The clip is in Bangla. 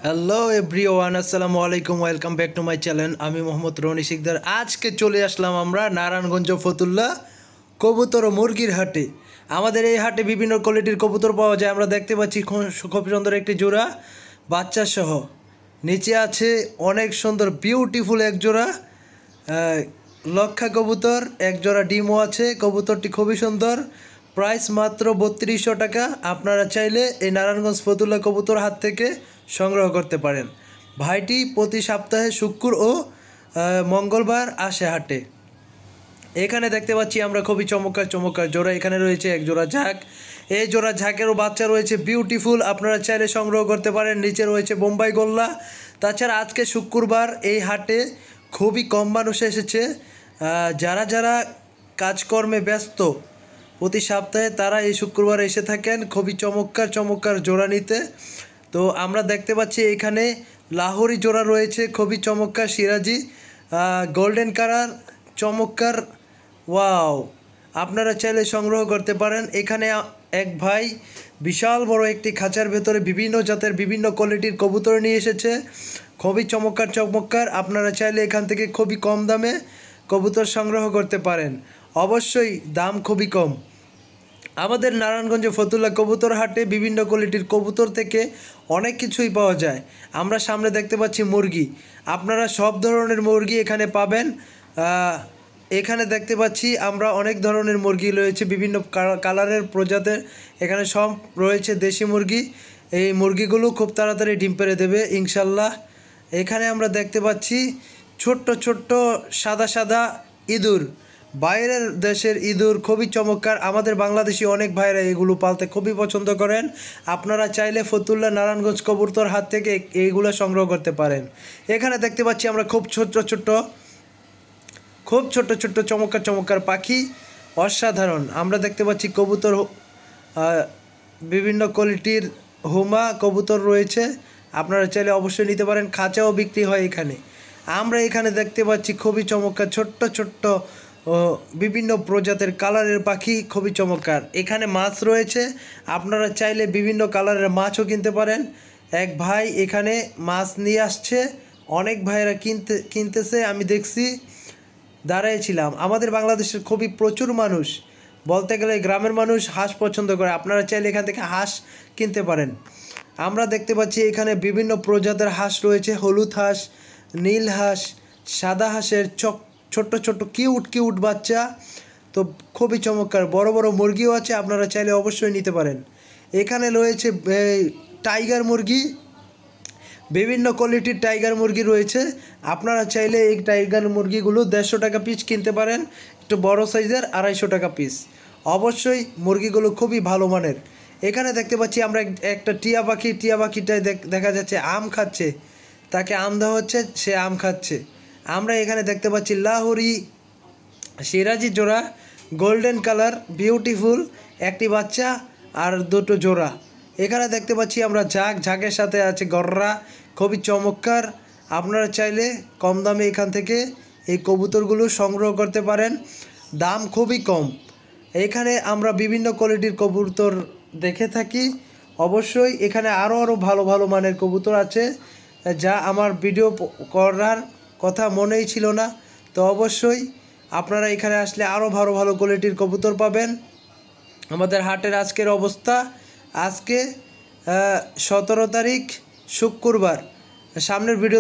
হ্যালো এভরিওয়ান, আসসালামু আলাইকুম। Welcome back to my channel. আমি মোহাম্মদ রনি শিকদার। আজকে চলে আসলাম আমরা নারায়ণগঞ্জ ফতুল্লা কবুতর ও মুরগির হাটে। আমাদের এই হাটে বিভিন্ন কোয়ালিটির কবুতর পাওয়া যায়। আমরা দেখতে পাচ্ছি খুব সুন্দর একটি জোড়া বাচ্চা সহ। নিচে আছে অনেক সুন্দর বিউটিফুল এক জোড়া লক্ষা কবুতর, এক জোড়া ডিমও আছে। কবুতরটি খুবই সুন্দর। প্রাইস মাত্র 3200 টাকা। আপনারা চাইলে এই নারায়ণগঞ্জ ফতুল্লা কবুতর হাট থেকে সংগ্রহ করতে পারেন। ভাইটি প্রতি সপ্তাহে শুক্র ও মঙ্গলবার আসে হাটে। এখানে দেখতে পাচ্ছি আমরা খুবই চমৎকার চমৎকার জোড়া। এখানে রয়েছে এক জোড়া ঝাঁক। এই জোড়া ঝাঁকেরও বাচ্চা রয়েছে বিউটিফুল, আপনারা চাইলে সংগ্রহ করতে পারেন। নিচে রয়েছে বোম্বাই গোল্লা। তাছাড়া আজকে শুক্রবার এই হাটে খুবই কম মানুষ এসেছে। যারা যারা কাজকর্মে ব্যস্ত প্রতি সপ্তাহে তারা এই শুক্রবার এসে থাকেন খুবই চমৎকার চমৎকার জোড়া নিতে। তো আমরা দেখতে পাচ্ছি এখানে লাহোরি জোড়া রয়েছে খুবই চমৎকার, সিরাজি গোল্ডেন কালার চমৎকার। ওয়াও, আপনারা চাইলে সংগ্রহ করতে পারেন। এখানে এক ভাই বিশাল বড় একটি খাঁচার ভেতরে বিভিন্ন জাতের বিভিন্ন কোয়ালিটির কবুতর নিয়ে এসেছে, খুবই চমৎকার চমৎকার। আপনারা চাইলে এখান থেকে খুবই কম দামে কবুতর সংগ্রহ করতে পারেন। অবশ্যই দাম খুবই কম। আমাদের নারায়ণগঞ্জ ফতুল্লা কবুতর হাটে বিভিন্ন কোয়ালিটির কবুতর থেকে অনেক কিছুই পাওয়া যায়। আমরা সামনে দেখতে পাচ্ছি মুরগি, আপনারা সব ধরনের মুরগি এখানে পাবেন। এখানে দেখতে পাচ্ছি আমরা অনেক ধরনের মুরগি রয়েছে, বিভিন্ন কালারের প্রজাতির। এখানে সব রয়েছে দেশি মুরগি। এই মুরগিগুলো খুব তাড়াতাড়ি ডিম পেড়ে দেবে ইনশাল্লাহ। এখানে আমরা দেখতে পাচ্ছি ছোট্ট ছোট্ট সাদা সাদা ইঁদুর, বাইরের দেশের ইঁদুর, খুবই চমৎকার। আমাদের বাংলাদেশি অনেক ভাইরা এগুলো পালতে খুবই পছন্দ করেন। আপনারা চাইলে ফতুল্লা নারায়ণগঞ্জ কবুতর হাট থেকে এইগুলো সংগ্রহ করতে পারেন। এখানে দেখতে পাচ্ছি আমরা খুব ছোট্ট ছোট্ট চমৎকার চমৎকার পাখি, অসাধারণ। আমরা দেখতে পাচ্ছি কবুতর, বিভিন্ন কোয়ালিটির হুমা কবুতর রয়েছে, আপনারা চাইলে অবশ্যই নিতে পারেন। খাঁচাও বিক্রি হয় এখানে। আমরা এখানে দেখতে পাচ্ছি খুবই চমৎকার ছোট্ট ছোট্ট বিভিন্ন প্রজাতির কালারের পাখি, খুবই চমৎকার। এখানে মাছ রয়েছে, আপনারা চাইলে বিভিন্ন কালারের মাছও কিনতে পারেন। এক ভাই এখানে মাছ নিয়ে আসছে, অনেক ভাইয়েরা কিনতেছে, আমি দেখছি, দাঁড়াইছিলাম। আমাদের বাংলাদেশের খুবই প্রচুর মানুষ, বলতে গেলে গ্রামের মানুষ হাঁস পছন্দ করে। আপনারা চাইলে এখান থেকে হাঁস কিনতে পারেন। আমরা দেখতে পাচ্ছি এখানে বিভিন্ন প্রজাতির হাঁস রয়েছে, হলুদ হাঁস, নীল হাঁস, সাদা হাঁসের ছোট্ট ছোট্ট কিউট কিউট বাচ্চা। তো খুবই চমৎকার। বড় বড় মুরগিও আছে, আপনারা চাইলে অবশ্যই নিতে পারেন। এখানে রয়েছে টাইগার মুরগি, বিভিন্ন কোয়ালিটির টাইগার মুরগি রয়েছে। আপনারা চাইলে এই টাইগার মুরগিগুলো 150 টাকা পিস কিনতে পারেন, একটু বড় সাইজের 250 টাকা পিস। অবশ্যই মুরগিগুলো খুবই ভালো মানের। এখানে দেখতে পাচ্ছি আমরা একটা টিয়া পাখি, টিয়া পাখিটায় দেখা যাচ্ছে আম খাচ্ছে, তাকে আম দেওয়া হচ্ছে, সে আম খাচ্ছে। আমরা এখানে দেখতে পাচ্ছি লাহোরি সিরাজি জোড়া, গোল্ডেন কালার বিউটিফুল একটি বাচ্চা আর দুটো জোড়া। এখানে দেখতে পাচ্ছি আমরা ঝাঁকের সাথে আছে গররা, খুবই চমৎকার। আপনারা চাইলে কম দামে এখান থেকে এই কবুতরগুলো সংগ্রহ করতে পারেন, দাম খুবই কম। এখানে আমরা বিভিন্ন কোয়ালিটির কবুতর দেখে থাকি। অবশ্যই এখানে আরও ভালো ভালো মানের কবুতর আছে, যা আমার ভিডিও করার কথা মনেই ছিল না। তো অবশ্যই আপনারা এখানে আসলে আরও ভালো ভালো কোয়ালিটির কবুতর পাবেন। আমাদের হাটের আজকের অবস্থা, আজকে 17 তারিখ শুক্রবার। সামনের ভিডিও